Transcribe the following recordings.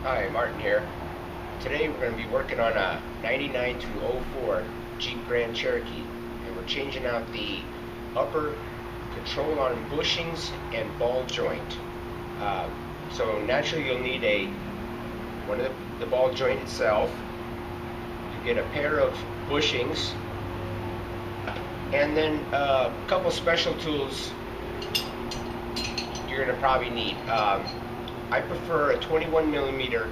Hi, Martin here. Today we're going to be working on a 99 through 04 Jeep Grand Cherokee, and we're changing out the upper control arm bushings and ball joint. So naturally you'll need one of the ball joint itself. You get a pair of bushings, and then a couple special tools you're going to probably need. I prefer a 21mm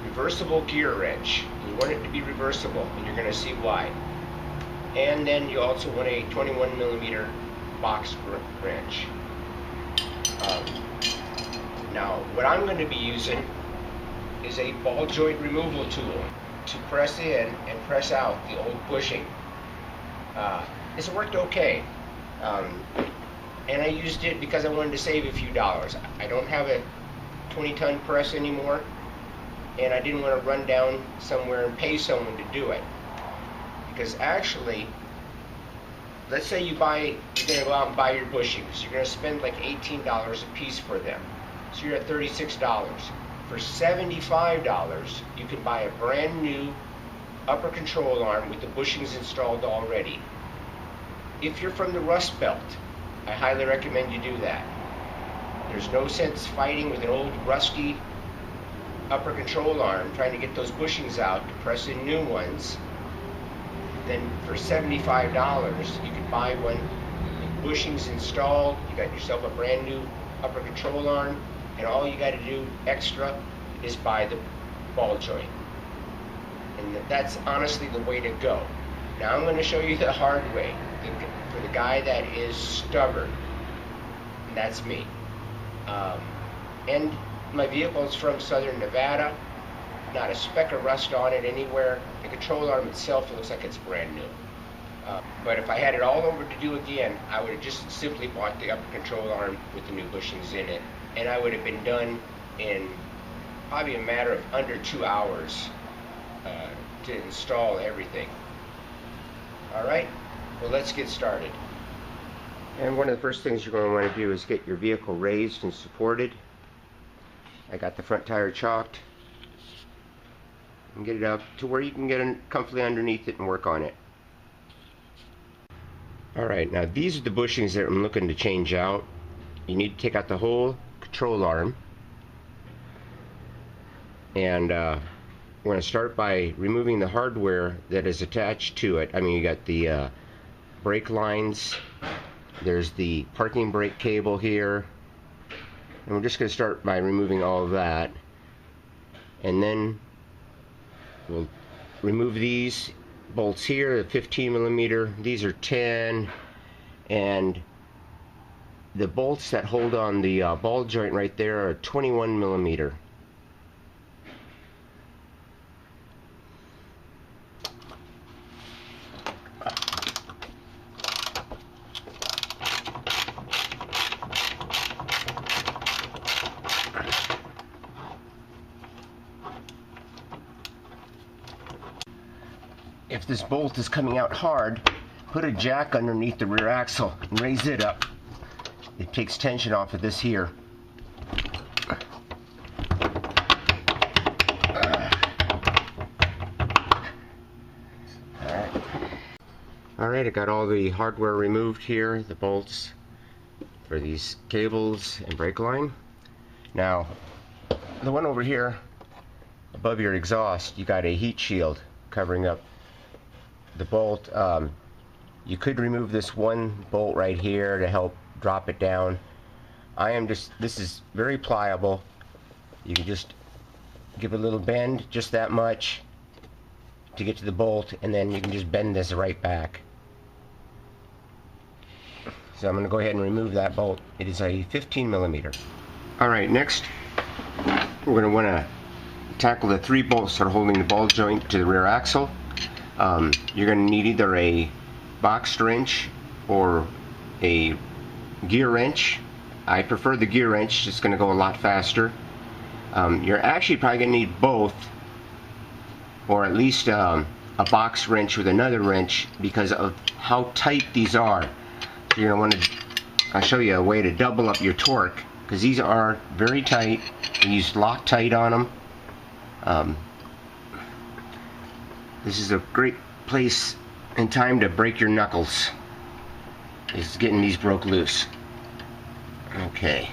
reversible gear wrench. You want it to be reversible, and you're going to see why. And then you also want a 21mm box wrench. Now, what I'm going to be using is a ball joint removal tool to press in and press out the old bushing. It's worked okay. And I used it because I wanted to save a few dollars. I don't have a 20-ton press anymore, and I didn't want to run down somewhere and pay someone to do it. Because actually, let's say you're going to go out and buy your bushings. You're going to spend like $18 a piece for them. So you're at $36. For $75, you can buy a brand new upper control arm with the bushings installed already. If you're from the Rust Belt, I highly recommend you do that. There's no sense fighting with an old rusty upper control arm trying to get those bushings out to press in new ones. Then for $75 you can buy one with bushings installed. You got yourself a brand new upper control arm, and all you got to do extra is buy the ball joint. And that's honestly the way to go. Now I'm going to show you the hard way for the guy that is stubborn, and that's me. And my vehicle is from Southern Nevada. Not a speck of rust on it anywhere. The control arm itself looks like it's brand new. But if I had it all over to do again, I would have just simply bought the upper control arm with the new bushings in it, and I would have been done in probably a matter of under 2 hours to install everything. Alright, well, let's get started. And one of the first things you're going to want to do is get your vehicle raised and supported. I got the front tire chalked, and get it up to where you can get comfortably underneath it and work on it. Alright, now these are the bushings that I'm looking to change out. You need to take out the whole control arm, and we're going to start by removing the hardware that is attached to it. I mean, you got the brake lines, there's the parking brake cable here, and we're just going to start by removing all of that, and then we'll remove these bolts here, the 15mm, these are 10, and the bolts that hold on the ball joint right there are 21mm. If this bolt is coming out hard, put a jack underneath the rear axle and raise it up. It takes tension off of this here. Alright, I got all the hardware removed here, the bolts for these cables and brake line. Now, the one over here above your exhaust, you got a heat shield covering up the bolt. You could remove this one bolt right here to help drop it down. This is very pliable. You can just give it a little bend, just that much, to get to the bolt, and then you can just bend this right back. So I'm going to go ahead and remove that bolt. It is a 15mm. Alright, next we're going to want to tackle the 3 bolts that are holding the ball joint to the rear axle. You're going to need either a box wrench or a gear wrench. I prefer the gear wrench, it's going to go a lot faster. You're actually probably going to need both, or at least a box wrench with another wrench, because of how tight these are. So you're going to want to, I'll show you a way to double up your torque, because these are very tight. You use Loctite on them, This is a great place and time to break your knuckles, is getting these broke loose. Okay,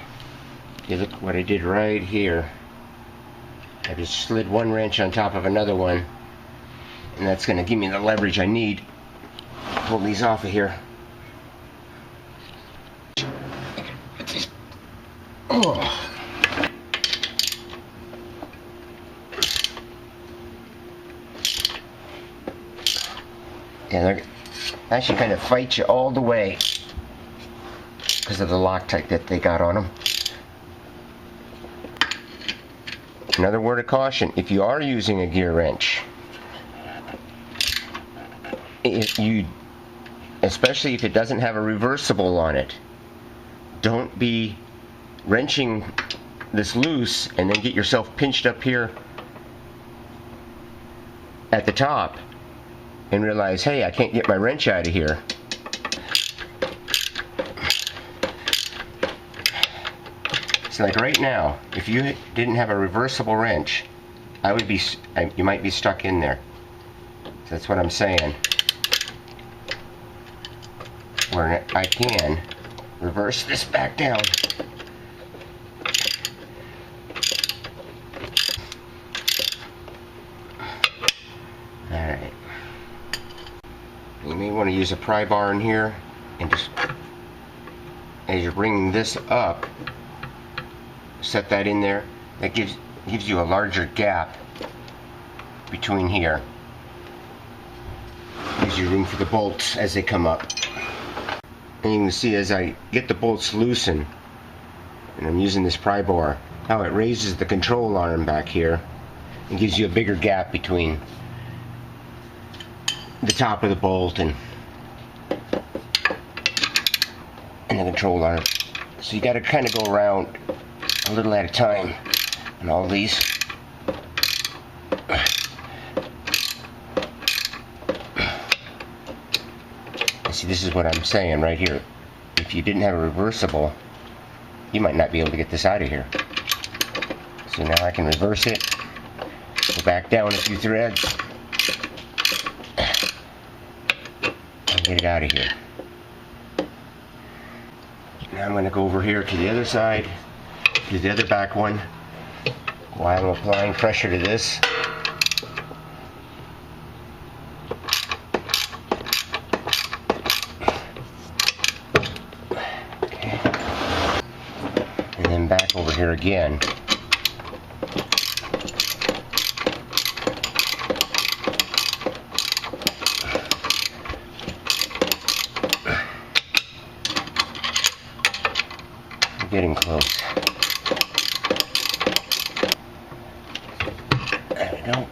you look what I did right here. I just slid one wrench on top of another one, and that's going to give me the leverage I need to pull these off of here. Oh. Yeah, they actually kind of fight you all the way because of the Loctite that they got on them. Another word of caution: if you are using a gear wrench, especially if it doesn't have a reversible on it, don't be wrenching this loose and then get yourself pinched up here at the top and realize, hey, I can't get my wrench out of here. So like right now, if you didn't have a reversible wrench, you might be stuck in there. So that's what I'm saying. Where I can reverse this back down. Alright. You may want to use a pry bar in here, and just as you're bringing this up, set that in there. That gives you a larger gap between here. Gives you room for the bolts as they come up. And you can see as I get the bolts loosened, and I'm using this pry bar, how it raises the control arm back here and gives you a bigger gap between the top of the bolt and the control arm. So you got to kind of go around a little at a time on all these. See, this is what I'm saying right here. If you didn't have a reversible, you might not be able to get this out of here. So now I can reverse it, go back down a few threads, and get it out of here. Now I'm going to go over here to the other side, to the other back one, while I'm applying pressure to this. And then back over here again. We're getting close. There we go.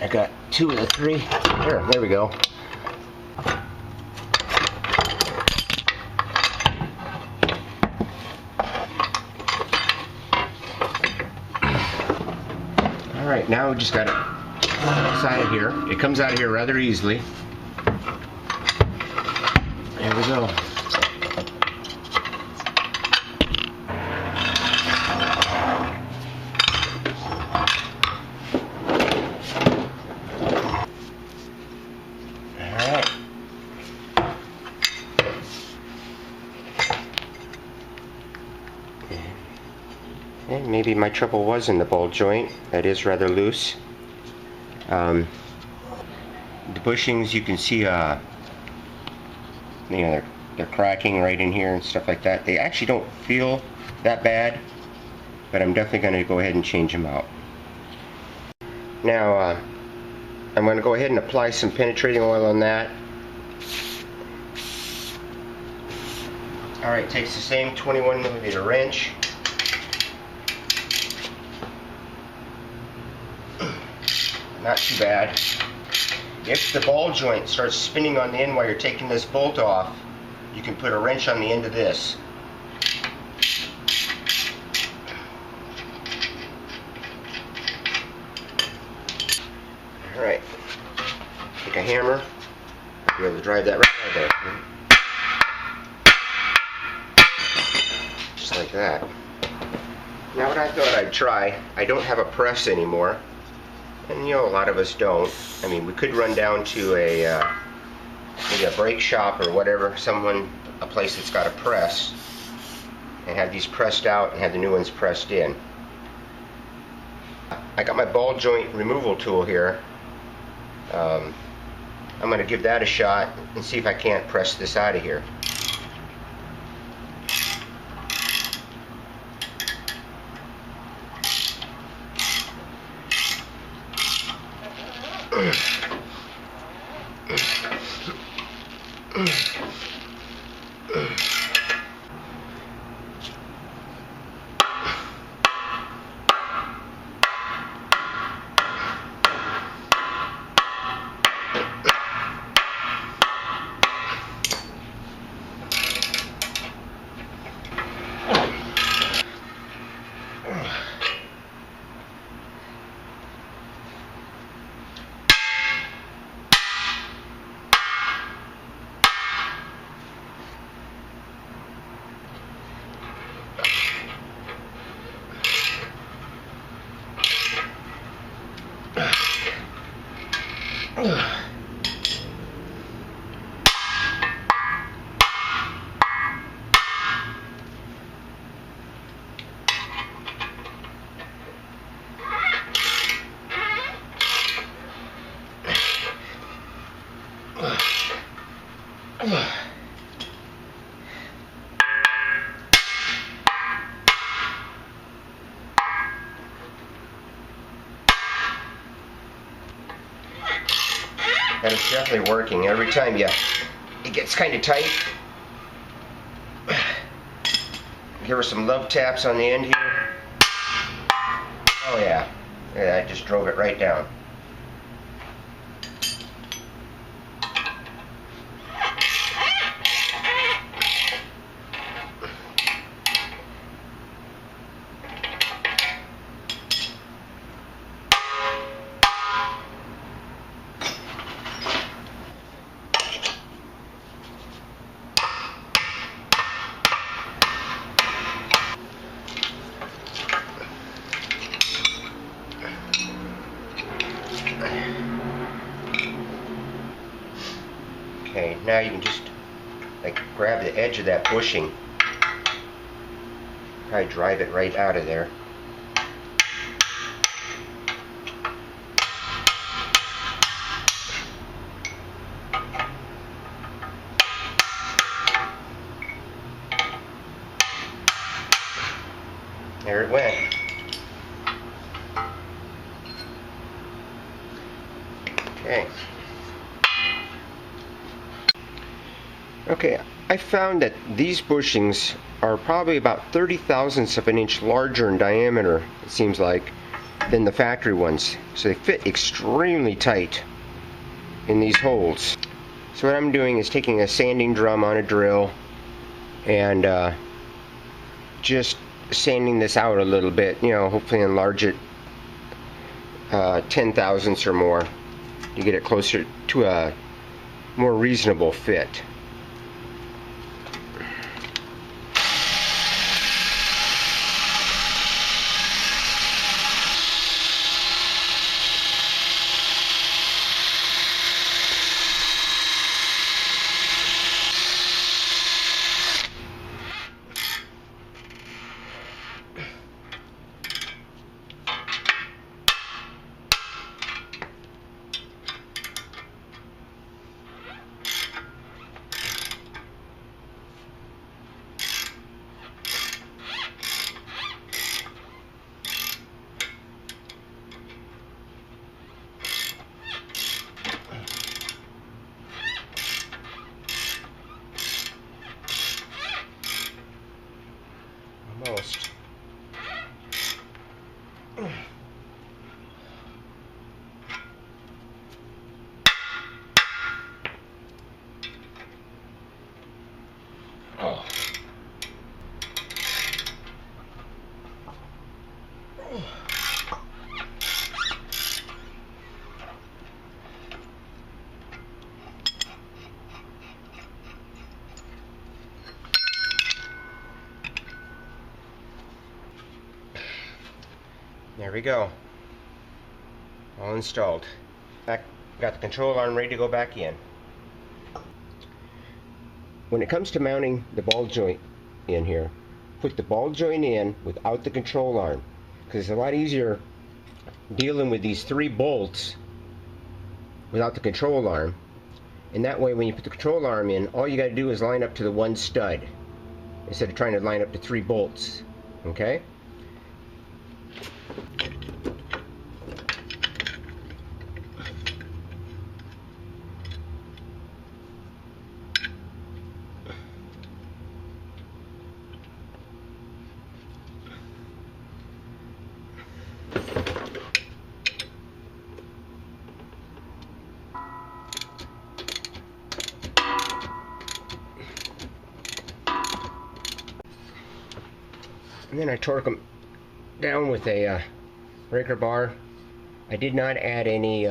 I got 2 of the 3. There we go. Alright, now we just got it outside of here. It comes out of here rather easily. There we go. And maybe my trouble was in the ball joint. That is rather loose. The bushings, you can see, they're cracking right in here and stuff like that. They actually don't feel that bad, but I'm definitely going to go ahead and change them out. Now, I'm going to go ahead and apply some penetrating oil on that. Alright, takes the same 21mm wrench. Not too bad. If the ball joint starts spinning on the end while you're taking this bolt off, you can put a wrench on the end of this. a hammer, I'll be able to drive that right out there. Just like that. Now what I thought I'd try, I don't have a press anymore, and you know, a lot of us don't. I mean, we could run down to maybe a brake shop or whatever, a place that's got a press, and have these pressed out and have the new ones pressed in. I got my ball joint removal tool here. I'm going to give that a shot and see if I can't press this out of here. And it's definitely working. Every time it gets kind of tight. Give her some love taps on the end here. Oh yeah, I just drove it right down. Okay, now you can just grab the edge of that bushing, probably drive it right out of there. There it went. Okay. Okay, I found that these bushings are probably about 30 thousandths of an inch larger in diameter, it seems like, than the factory ones. So they fit extremely tight in these holes. So what I'm doing is taking a sanding drum on a drill and just sanding this out a little bit, you know, hopefully enlarge it 10 thousandths or more to get it closer to a more reasonable fit. Almost. Oh. There we go. All installed. Got the control arm ready to go back in. When it comes to mounting the ball joint in here, put the ball joint in without the control arm, because it's a lot easier dealing with these 3 bolts without the control arm. And that way when you put the control arm in, all you got to do is line up to the 1 stud instead of trying to line up to 3 bolts. Okay? And then I torque them down with a breaker bar. I did not add any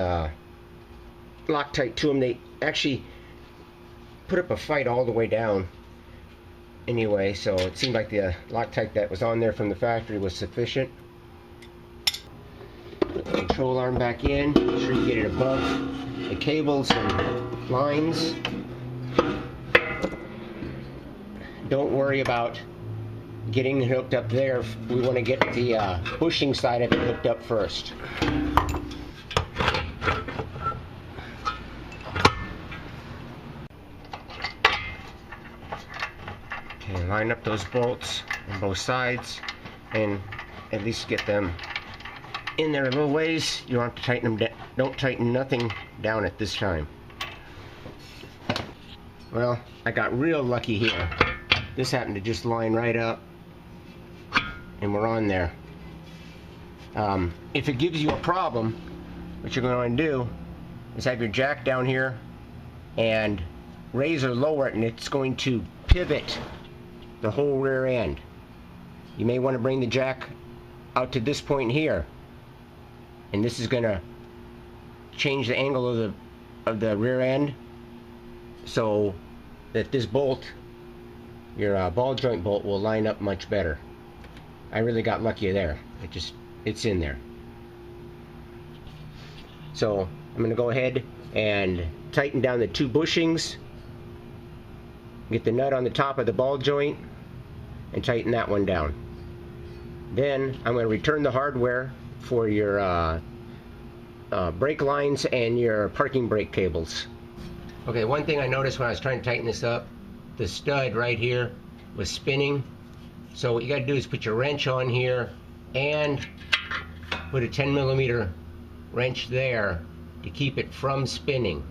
Loctite to them. They actually put up a fight all the way down anyway, so it seemed like the Loctite that was on there from the factory was sufficient. Put the control arm back in. Make sure you get it above the cables and lines. Don't worry about getting it hooked up there. We want to get the bushing side of it hooked up first. Okay, line up those bolts on both sides and at least get them in there a little ways. You don't have to tighten them down. Don't tighten nothing down at this time. Well, I got real lucky here. This happened to just line right up and we're on there. If it gives you a problem, what you're going to do is have your jack down here and raise or lower it, and it's going to pivot the whole rear end. You may want to bring the jack out to this point here, and this is going to change the angle of the rear end so that this bolt, your ball joint bolt, will line up much better. I really got lucky there. It's in there. So I'm going to go ahead and tighten down the 2 bushings, get the nut on the top of the ball joint, and tighten that one down. Then I'm going to return the hardware for your brake lines and your parking brake cables. Okay, one thing I noticed when I was trying to tighten this up, the stud right here was spinning. So what you got to do is put your wrench on here and put a 10mm wrench there to keep it from spinning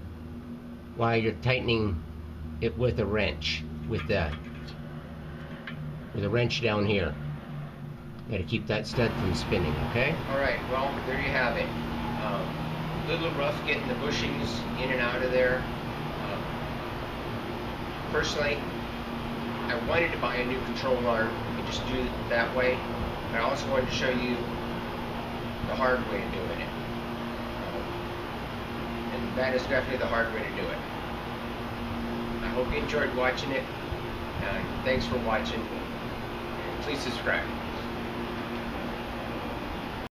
while you're tightening it with a wrench, with a wrench down here. You got to keep that stud from spinning, okay? Alright, well, there you have it. A little rough getting the bushings in and out of there. Personally, I wanted to buy a new control arm and just do it that way. I also wanted to show you the hard way of doing it. And that is definitely the hard way to do it. I hope you enjoyed watching it. Thanks for watching. Please subscribe.